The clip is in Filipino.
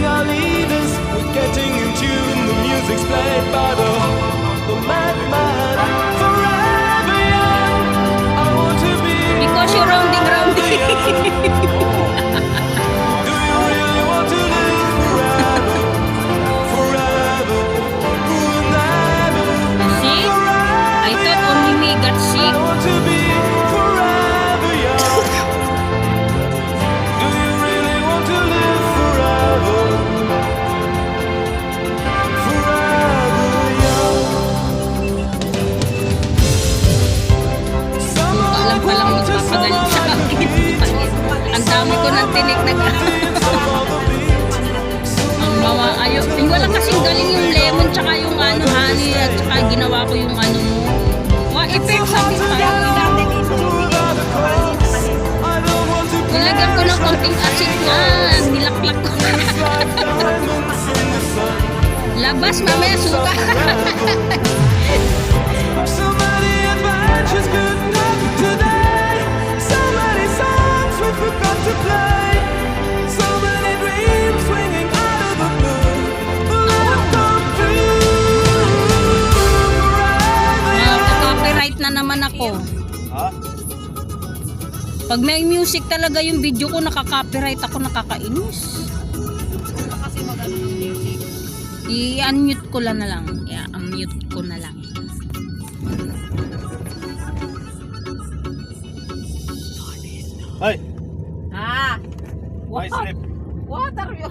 leading our leaders. We're getting in tune. The music's played by the madman. Forever young. I want to be. Because you're rounding. Do you really want to live forever? Forever. Forever. See? I thought only me got I sick. want to be forever young. Do you really want to live forever? Forever young. Alam pa lang magpapagalit sa akin. Ang dami ko ng tinik na ang mga ayo. Wala kasing galing yung lemon tsaka yung ano honey at tsaka ginawa ko yung ano mo. Mga effect sabi pa. Nilagyan ko ng konting acid na nilaklak ko. Labas mamaya suka. So many adventures couldn't happen today. So many songs we forgot to play. So many dreams swinging out of the blue. But we've come through forever. Copyright na naman ako. Pag may music talaga yung video ko, nakaka-copyright ako, nakakainis. I-unmute ko lang na lang. I-unmute ko na lang. Hey, Ah! my slip. What are you?